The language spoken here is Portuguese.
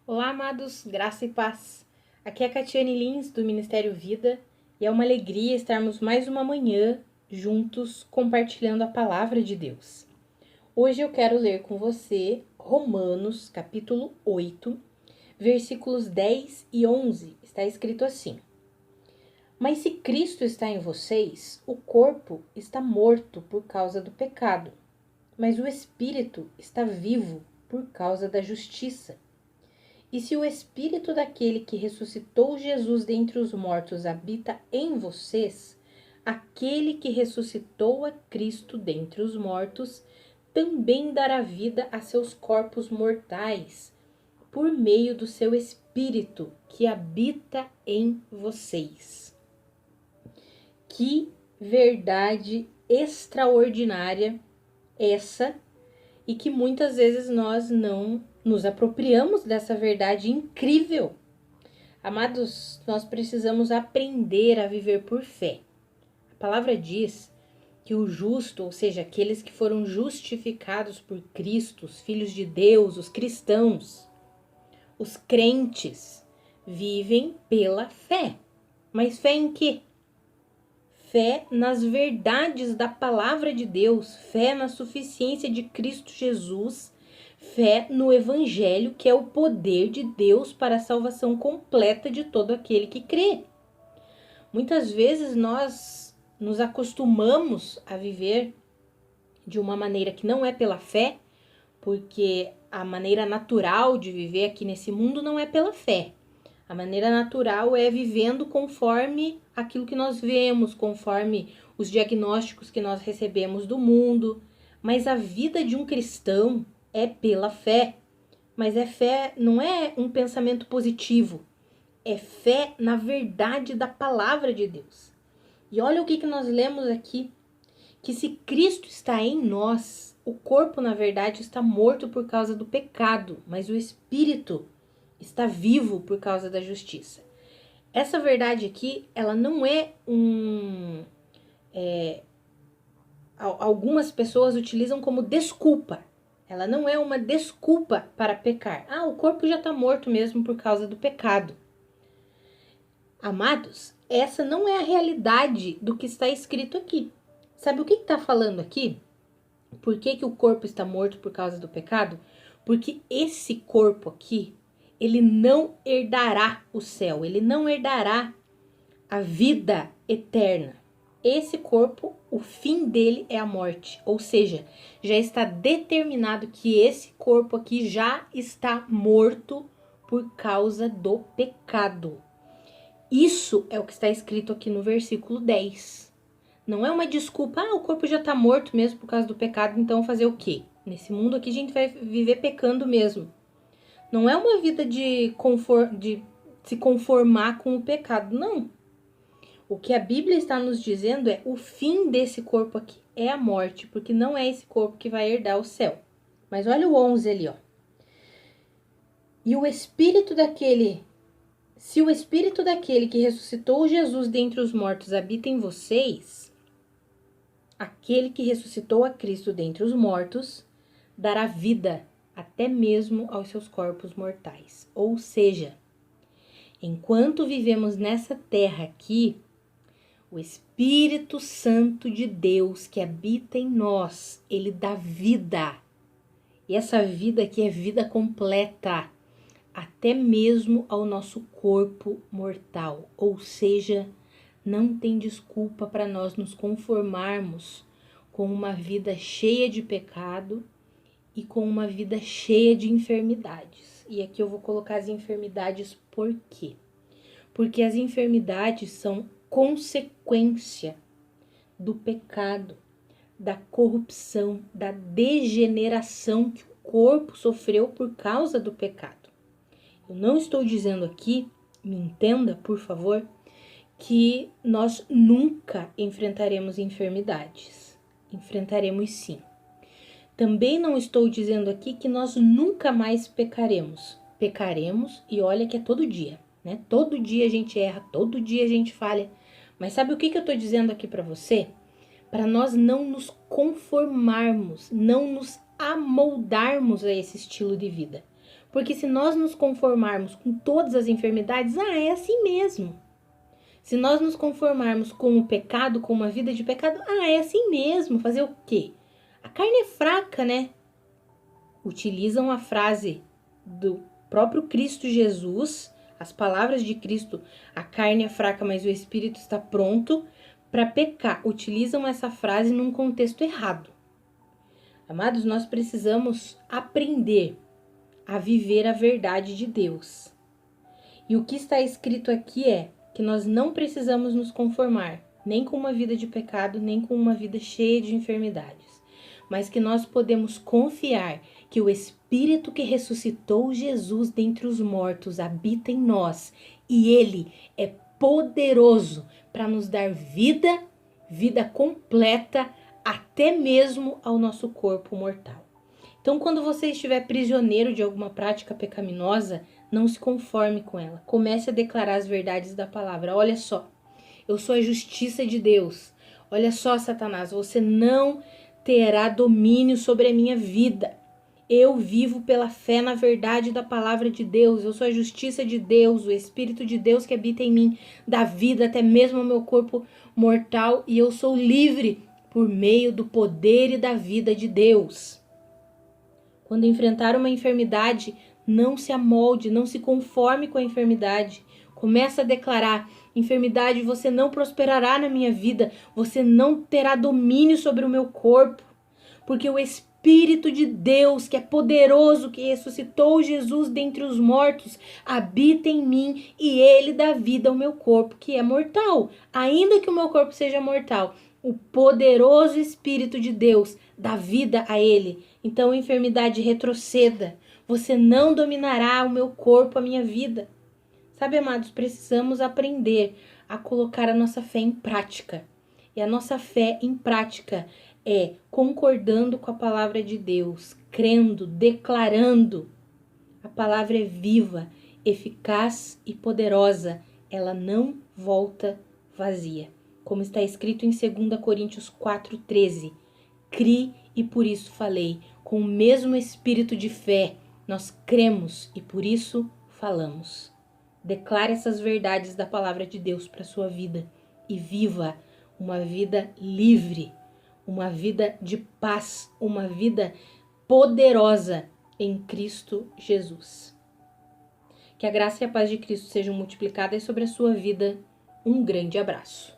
Olá, amados, graça e paz. Aqui é a Catiane Lins, do Ministério Vida, e é uma alegria estarmos mais uma manhã juntos compartilhando a palavra de Deus. Hoje eu quero ler com você Romanos, capítulo 8, versículos 10 e 11. Está escrito assim: Mas se Cristo está em vocês, o corpo está morto por causa do pecado, mas o espírito está vivo por causa da justiça. E se o Espírito daquele que ressuscitou Jesus dentre os mortos habita em vocês, aquele que ressuscitou a Cristo dentre os mortos também dará vida a seus corpos mortais, por meio do seu Espírito que habita em vocês. Que verdade extraordinária essa, e que muitas vezes nós não nos apropriamos dessa verdade incrível. Amados, nós precisamos aprender a viver por fé. A palavra diz que o justo, ou seja, aqueles que foram justificados por Cristo, os filhos de Deus, os cristãos, os crentes, vivem pela fé. Mas fé em quê? Fé nas verdades da palavra de Deus, fé na suficiência de Cristo Jesus, fé no Evangelho, que é o poder de Deus para a salvação completa de todo aquele que crê. Muitas vezes nós nos acostumamos a viver de uma maneira que não é pela fé, porque a maneira natural de viver aqui nesse mundo não é pela fé. A maneira natural é vivendo conforme aquilo que nós vemos, conforme os diagnósticos que nós recebemos do mundo. Mas a vida de um cristão é pela fé. Mas fé, não é um pensamento positivo. É fé na verdade da palavra de Deus. E olha o que nós lemos aqui. Que se Cristo está em nós, o corpo, na verdade, está morto por causa do pecado, mas o espírito está vivo por causa da justiça. Essa verdade aqui, ela não é algumas pessoas utilizam como desculpa. Ela não é uma desculpa para pecar. O corpo já está morto mesmo por causa do pecado. Amados, essa não é a realidade do que está escrito aqui. Sabe o que está falando aqui? Por que o corpo está morto por causa do pecado? Porque esse corpo aqui, ele não herdará o céu, ele não herdará a vida eterna. Esse corpo, o fim dele é a morte, ou seja, já está determinado que esse corpo aqui já está morto por causa do pecado. Isso é o que está escrito aqui no versículo 10. Não é uma desculpa, o corpo já está morto mesmo por causa do pecado, então fazer o quê? Nesse mundo aqui a gente vai viver pecando mesmo. Não é uma vida de se conformar com o pecado, não. O que a Bíblia está nos dizendo é o fim desse corpo aqui é a morte, porque não é esse corpo que vai herdar o céu. Mas olha o 11 ali, ó. E o espírito daquele, se o espírito daquele que ressuscitou Jesus dentre os mortos habita em vocês, aquele que ressuscitou a Cristo dentre os mortos dará vida até mesmo aos seus corpos mortais. Ou seja, enquanto vivemos nessa terra aqui, o Espírito Santo de Deus que habita em nós, ele dá vida. E essa vida aqui é vida completa, até mesmo ao nosso corpo mortal. Ou seja, não tem desculpa para nós nos conformarmos com uma vida cheia de pecado e com uma vida cheia de enfermidades. E aqui eu vou colocar as enfermidades por quê? Porque as enfermidades são consequência do pecado, da corrupção, da degeneração que o corpo sofreu por causa do pecado. Eu não estou dizendo aqui, me entenda, por favor, que nós nunca enfrentaremos enfermidades. Enfrentaremos sim. Também não estou dizendo aqui que nós nunca mais pecaremos. Pecaremos e olha que é todo dia, né? Todo dia a gente erra, todo dia a gente falha. Mas sabe o que eu estou dizendo aqui para você? Para nós não nos conformarmos, não nos amoldarmos a esse estilo de vida. Porque se nós nos conformarmos com todas as enfermidades, é assim mesmo. Se nós nos conformarmos com o pecado, com uma vida de pecado, é assim mesmo. Fazer o quê? A carne é fraca, né? Utilizam a frase do próprio Cristo Jesus, as palavras de Cristo, a carne é fraca, mas o espírito está pronto para pecar. Utilizam essa frase num contexto errado. Amados, nós precisamos aprender a viver a verdade de Deus. E o que está escrito aqui é que nós não precisamos nos conformar nem com uma vida de pecado, nem com uma vida cheia de enfermidades, mas que nós podemos confiar que o Espírito que ressuscitou Jesus dentre os mortos habita em nós e Ele é poderoso para nos dar vida, vida completa, até mesmo ao nosso corpo mortal. Então, quando você estiver prisioneiro de alguma prática pecaminosa, não se conforme com ela. Comece a declarar as verdades da palavra. Olha só, eu sou a justiça de Deus. Olha só, Satanás, você não terá domínio sobre a minha vida. Eu vivo pela fé na verdade da palavra de Deus. Eu sou a justiça de Deus, o Espírito de Deus que habita em mim, dá vida até mesmo ao meu corpo mortal, e eu sou livre por meio do poder e da vida de Deus. Quando enfrentar uma enfermidade, não se amolde, não se conforme com a enfermidade. Começa a declarar: enfermidade, você não prosperará na minha vida, você não terá domínio sobre o meu corpo, porque o Espírito de Deus, que é poderoso, que ressuscitou Jesus dentre os mortos, habita em mim e Ele dá vida ao meu corpo, que é mortal. Ainda que o meu corpo seja mortal, o poderoso Espírito de Deus dá vida a ele. Então, enfermidade, retroceda. Você não dominará o meu corpo, a minha vida. Sabe, amados, precisamos aprender a colocar a nossa fé em prática. E a nossa fé em prática é concordando com a palavra de Deus, crendo, declarando. A palavra é viva, eficaz e poderosa. Ela não volta vazia. Como está escrito em 2 Coríntios 4,13. Cri e por isso falei. Com o mesmo espírito de fé, nós cremos e por isso falamos. Declare essas verdades da palavra de Deus para a sua vida e viva uma vida livre, uma vida de paz, uma vida poderosa em Cristo Jesus. Que a graça e a paz de Cristo sejam multiplicadas sobre a sua vida. Um grande abraço.